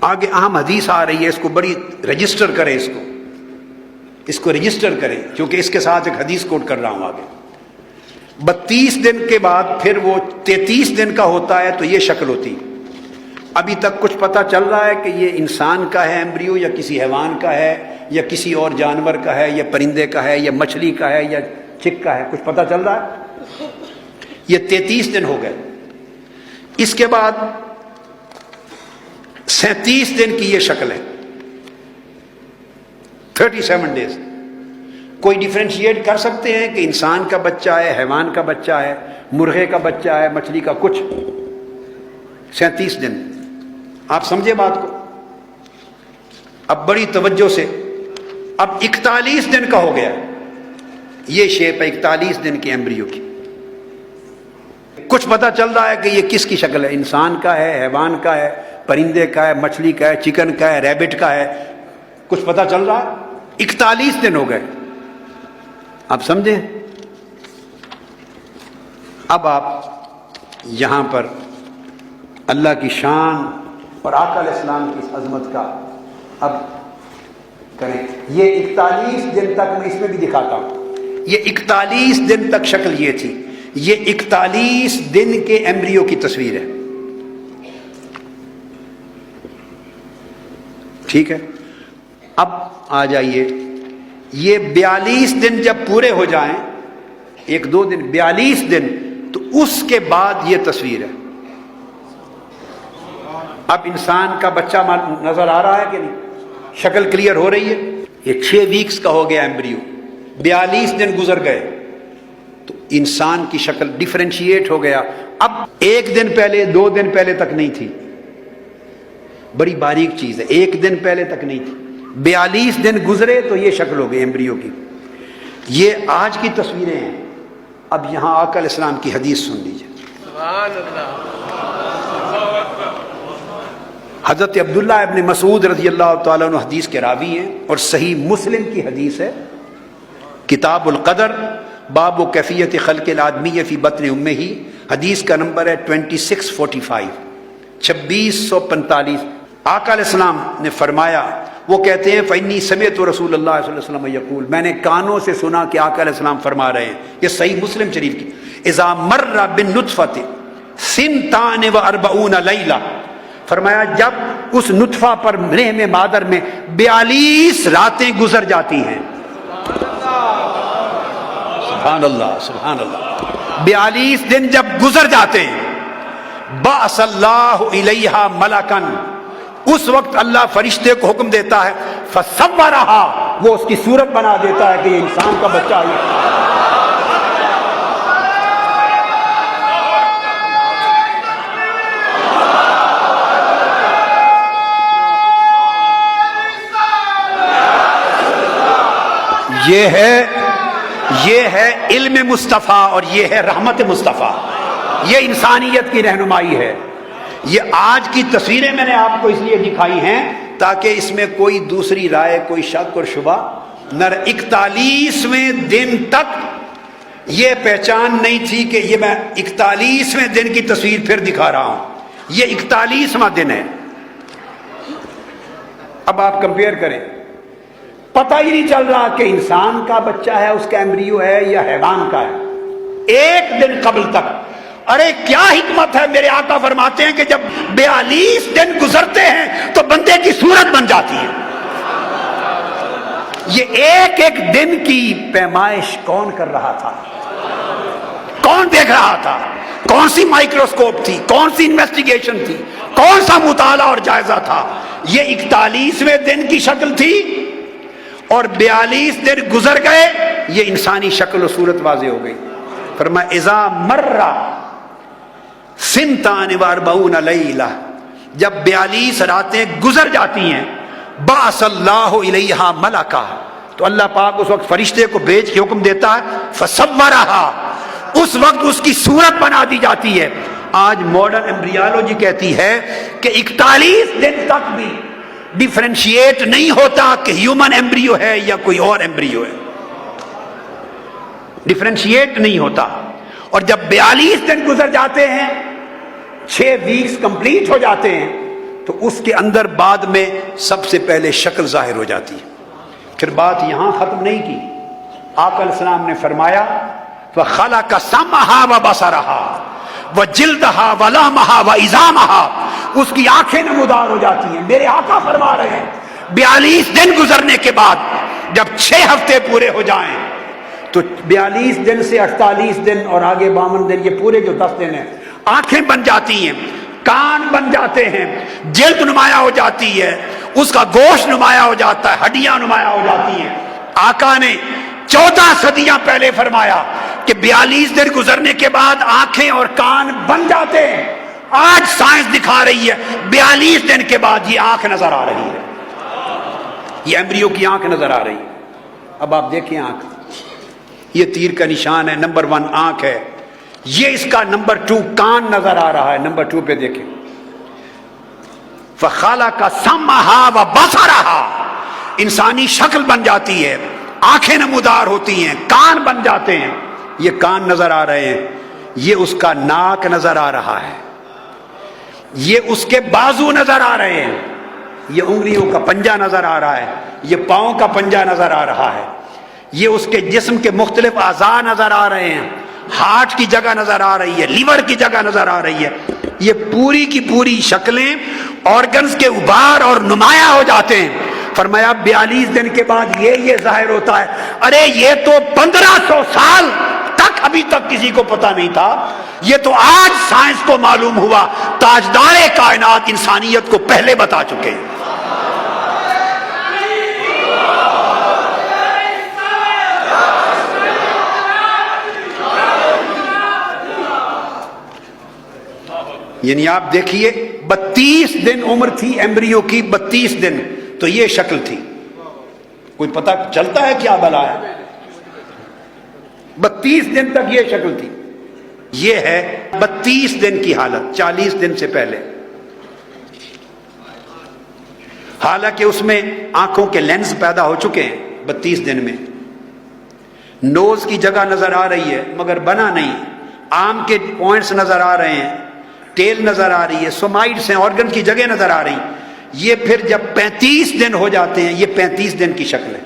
آگے اہم حدیث آ رہی ہے، اس کو بڑی رجسٹر کریں، اس کو رجسٹر کریں، کیونکہ اس کے ساتھ ایک حدیث کوٹ کر رہا ہوں آگے۔ 32 دن کے بعد پھر وہ 33 دن کا ہوتا ہے تو یہ شکل ہوتی۔ ابھی تک کچھ پتہ چل رہا ہے کہ یہ انسان کا ہے ایمبریو، یا کسی حیوان کا ہے، یا کسی اور جانور کا ہے، یا پرندے کا ہے، یا مچھلی کا ہے، یا چک کا ہے، کچھ پتہ چل رہا ہے؟ یہ 33 دن ہو گئے۔ اس کے بعد 37 دن کی یہ شکل ہے، 37 ڈیز۔ کوئی ڈیفرینشیٹ کر سکتے ہیں کہ انسان کا بچہ ہے، حیوان کا بچہ ہے، مرغے کا بچہ ہے، مچھلی کا؟ کچھ 37 دن۔ آپ سمجھے بات کو؟ اب بڑی توجہ سے، اب 41 دن کا ہو گیا، یہ شیپ ہے 41 دن کے ایمبریو کی۔ کچھ پتہ چل رہا ہے کہ یہ کس کی شکل ہے، انسان کا ہے، حیوان کا ہے، پرندے کا ہے، مچھلی کا ہے، چکن کا ہے، ریبٹ کا ہے، کچھ پتہ چل رہا ہے۔ 41 دن ہو گئے، آپ سمجھیں؟ اب آپ یہاں پر اللہ کی شان اور آقا علیہ السلام کی اس عظمت کا اب کریں۔ یہ 41 دن تک میں اس میں بھی دکھاتا ہوں، یہ 41 دن تک شکل یہ تھی، یہ 41 دن کے ایمبریو کی تصویر ہے، ٹھیک ہے؟ اب آ جائیے، یہ 42 دن جب پورے ہو جائیں، 1-2 دن، 42 دن، تو اس کے بعد یہ تصویر ہے۔ اب انسان کا بچہ نظر آ رہا ہے کہ نہیں؟ شکل کلیئر ہو رہی ہے؟ یہ 6 ویکس کا ہو گیا ایمبریو، 42 دن گزر گئے تو انسان کی شکل ڈیفرینشیٹ ہو گیا۔ اب 1 دن پہلے، 2 دن پہلے تک نہیں تھی، بڑی باریک چیز ہے، 1 دن پہلے تک نہیں تھی، 42 دن گزرے تو یہ شکل ہو گئی ایمبریو کی۔ یہ آج کی تصویریں ہیں۔ اب یہاں آقا علیہ السلام کی حدیث سن لیجیے۔ سبحان اللہ۔ حضرت عبداللہ ابن مسعود رضی اللہ تعالیٰ عنہ حدیث کے راوی ہیں، اور صحیح مسلم کی حدیث ہے، کتاب القدر، باب و کیفیت خلق الآدمی فی بطن امہ، حدیث کا نمبر ہے 2645، 2645۔ آقا علیہ السلام نے فرمایا، وہ کہتے ہیں فإنی سمعت رسول اللہ صلی اللہ علیہ وسلم یقول، میں نے کانوں سے سنا کہ آقا علیہ السلام فرما رہے ہیں، یہ صحیح مسلم شریف کی، اذا مر بالنطفۃ 42 لیلہ، فرمایا جب اس نطفہ پر رحم مادر میں 42 راتیں گزر جاتی ہیں، سبحان اللہ سبحان اللہ، 42 دن جب گزر جاتے ہیں، بعث اللہ الیہا ملکن، اس وقت اللہ فرشتے کو حکم دیتا ہے، فصورہا، وہ اس کی صورت بنا دیتا ہے کہ یہ انسان کا بچہ ہے۔ یہ ہے علم مصطفیٰ، اور یہ ہے رحمت مصطفیٰ، یہ انسانیت کی رہنمائی ہے۔ یہ آج کی تصویریں میں نے آپ کو اس لیے دکھائی ہیں تاکہ اس میں کوئی دوسری رائے، کوئی شک اور شبہ نہ رہے۔ 41ویں دن تک یہ پہچان نہیں تھی کہ یہ میں 41ویں دن کی تصویر پھر دکھا رہا ہوں، یہ 41واں دن ہے۔ اب آپ کمپیئر کریں، پتہ ہی نہیں چل رہا کہ انسان کا بچہ ہے، اس کا ایمبریو ہے، یا حیوان کا ہے، 1 دن قبل تک۔ ارے کیا حکمت ہے، میرے آقا فرماتے ہیں کہ جب 42 دن گزرتے ہیں تو بندے کی صورت بن جاتی ہے۔ یہ ایک ایک دن کی پیمائش کون کر رہا تھا؟ کون دیکھ رہا تھا؟ کون سی مائکروسکوپ تھی؟ کون سی انویسٹیگیشن تھی؟ کون سا مطالعہ اور جائزہ تھا؟ یہ 41ویں دن کی شکل تھی، اور 42 دن گزر گئے، یہ انسانی شکل و صورت واضح ہو گئی۔ فرمایا اذا مر 42 لیلہ، جب 42 راتیں گزر جاتی ہیں، بعث اللہ الیہا ملکا، تو اللہ پاک اس وقت فرشتے کو بھیج کے حکم دیتا ہے، فصورہا، اس وقت اس کی صورت بنا دی جاتی ہے۔ آج ماڈرن ایمبریالوجی کہتی ہے کہ 41 دن تک بھی ڈیفرینشیٹ نہیں ہوتا کہ ہیومن ایمبریو ہے یا کوئی اور ایمبریو ہے، ڈیفرینشیٹ نہیں ہوتا۔ اور جب 42 دن گزر جاتے ہیں، 6 ویکس کمپلیٹ ہو جاتے ہیں، تو اس کے اندر بعد میں سب سے پہلے شکل ظاہر ہو جاتی ہے. پھر بات یہاں ختم نہیں کی. آقا علیہ السلام نے فرمایا وَخَلَقَ سَمْعَهَا وَبَصَرَهَا وَجِلْدَهَا وَلَحْمَهَا وَعِظَامَهَا. اس کی آنکھیں نمودار ہو جاتی ہیں. میرے آقا فرما رہے ہیں 42 دن گزرنے کے بعد جب 6 ہفتے پورے ہو جائیں تو 42 دن سے 48 دن اور آگے 52 دن، یہ پورے جو 10 دن ہیں، آنکھیں بن جاتی ہیں، کان بن جاتے ہیں، جلد نمایاں ہو جاتی ہے، اس کا گوشت نمایاں ہو جاتا ہے، ہڈیاں نمایاں ہو جاتی ہیں. آقا نے 14 صدیاں پہلے فرمایا کہ 42 دن گزرنے کے بعد آنکھیں اور کان بن جاتے ہیں. آج سائنس دکھا رہی ہے 42 دن کے بعد یہ آنکھ نظر آ رہی ہے، یہ ایمبریو کی آنکھ نظر آ رہی ہے. اب آپ دیکھیں آنکھ، یہ تیر کا نشان ہے، نمبر 1 آنکھ ہے. یہ اس کا نمبر 2 کان نظر آ رہا ہے. نمبر 2 پہ دیکھیں فَخَلَقَ سَمْعَهَا وَبَصَرَهَا. انسانی شکل بن جاتی ہے، آنکھیں نمودار ہوتی ہیں، کان بن جاتے ہیں. یہ کان نظر آ رہے ہیں، یہ اس کا ناک نظر آ رہا ہے، یہ اس کے بازو نظر آ رہے ہیں، یہ انگلیوں کا پنجہ نظر آ رہا ہے، یہ پاؤں کا پنجہ نظر آ رہا ہے، یہ اس کے جسم کے مختلف اعضاء نظر آ رہے ہیں، ہارٹ کی جگہ نظر آ رہی ہے، لیور کی جگہ نظر آ رہی ہے. یہ پوری کی پوری شکلیں آرگنز کے ابھار اور نمایاں ہو جاتے ہیں. فرمایا 42 دن کے بعد یہ ظاہر ہوتا ہے. ارے یہ تو 1500 سال تک ابھی تک کسی کو پتا نہیں تھا، یہ تو آج سائنس کو معلوم ہوا. تاجدار کائنات انسانیت کو پہلے بتا چکے ہیں. یعنی آپ دیکھیے 32 دن عمر تھی ایمبریو کی، 32 دن تو یہ شکل تھی. کوئی پتہ چلتا ہے کیا بلا ہے؟ 32 دن تک یہ شکل تھی. یہ ہے 32 دن کی حالت، 40 دن سے پہلے. حالانکہ اس میں آنکھوں کے لینز پیدا ہو چکے ہیں 32 دن میں. نوز کی جگہ نظر آ رہی ہے مگر بنا نہیں، آم کے پوائنٹس نظر آ رہے ہیں، ٹیل نظر آ رہی ہے، سومائڈس ہیں، آرگن کی جگہ نظر آ رہی. یہ پھر جب 35 دن ہو جاتے ہیں، یہ 35 دن کی شکل ہے.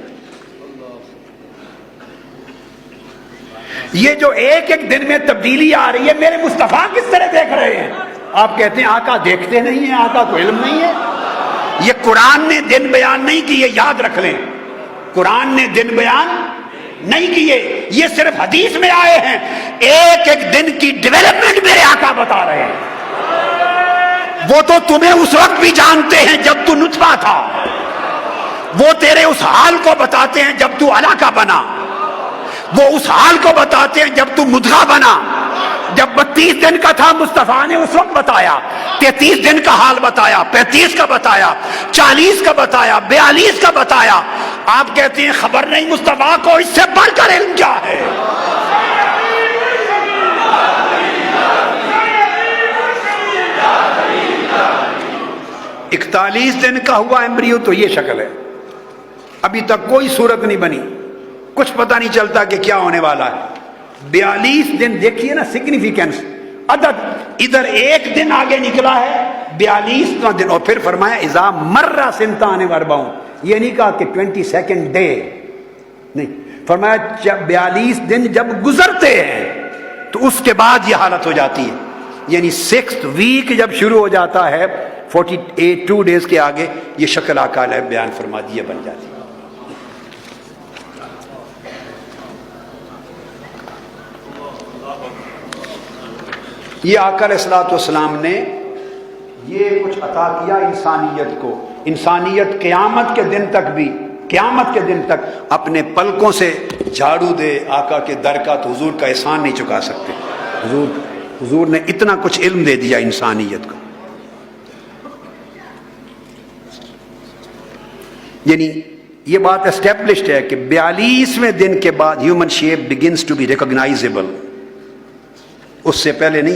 یہ جو ایک ایک دن میں تبدیلی آ رہی ہے، میرے مصطفیٰ کس طرح دیکھ رہے ہیں؟ آپ کہتے ہیں آقا دیکھتے نہیں ہیں، آقا کو علم نہیں ہے. یہ قرآن نے دن بیان نہیں کیے، یاد رکھ لیں. قرآن نے دن بیان نہیں کیے، یہ صرف حدیث میں آئے ہیں. ایک ایک دن کی ڈیولپمنٹ میرے آقا بتا رہے ہیں. وہ تو تمہیں اس وقت بھی جانتے ہیں جب تو نطفہ تھا، وہ تیرے اس حال کو بتاتے ہیں جب تو علاقہ بنا، وہ اس حال کو بتاتے ہیں جب تو مدغہ بنا. جب 32 دن کا تھا مصطفیٰ نے اس وقت بتایا، 33 دن کا حال بتایا، 35 کا بتایا، 40 کا بتایا، 42 کا بتایا. آپ کہتے ہیں خبر نہیں مصطفیٰ کو، اس سے بڑھ کر علم کیا ہے؟ اکتالیس دن کا ہوا ایمبریو تو یہ شکل ہے. ابھی تک کوئی صورت نہیں بنی، کچھ پتہ نہیں چلتا کہ کیا ہونے والا ہے. 42 دن دیکھیے نا سگنیفیکینس، عدد ادھر ایک دن آگے نکلا ہے 42واں دن. اور پھر فرمایا اذا مر سنتان واربعون، یہ نہیں کہا کہ 22nd ڈے نہیں، فرمایا جب 42 دن جب گزرتے ہیں تو اس کے بعد یہ حالت ہو جاتی ہے. یعنی 6th ویک جب شروع ہو جاتا ہے 2 ڈیز کے آگے یہ شکل آقا نے بیان فرما دی بن جاتی ہے. یہ آقا علیہ الصلوۃ والسلام نے یہ کچھ عطا کیا انسانیت کو. انسانیت قیامت کے دن تک بھی، قیامت کے دن تک اپنے پلکوں سے جھاڑو دے آقا کے در کا تو حضور کا احسان نہیں چکا سکتے. حضور نے اتنا کچھ علم دے دیا انسانیت کو. یعنی یہ بات اسٹیبلشڈ ہے کہ 42ویں دن کے بعد human shape begins to be recognisable, اس سے پہلے نہیں.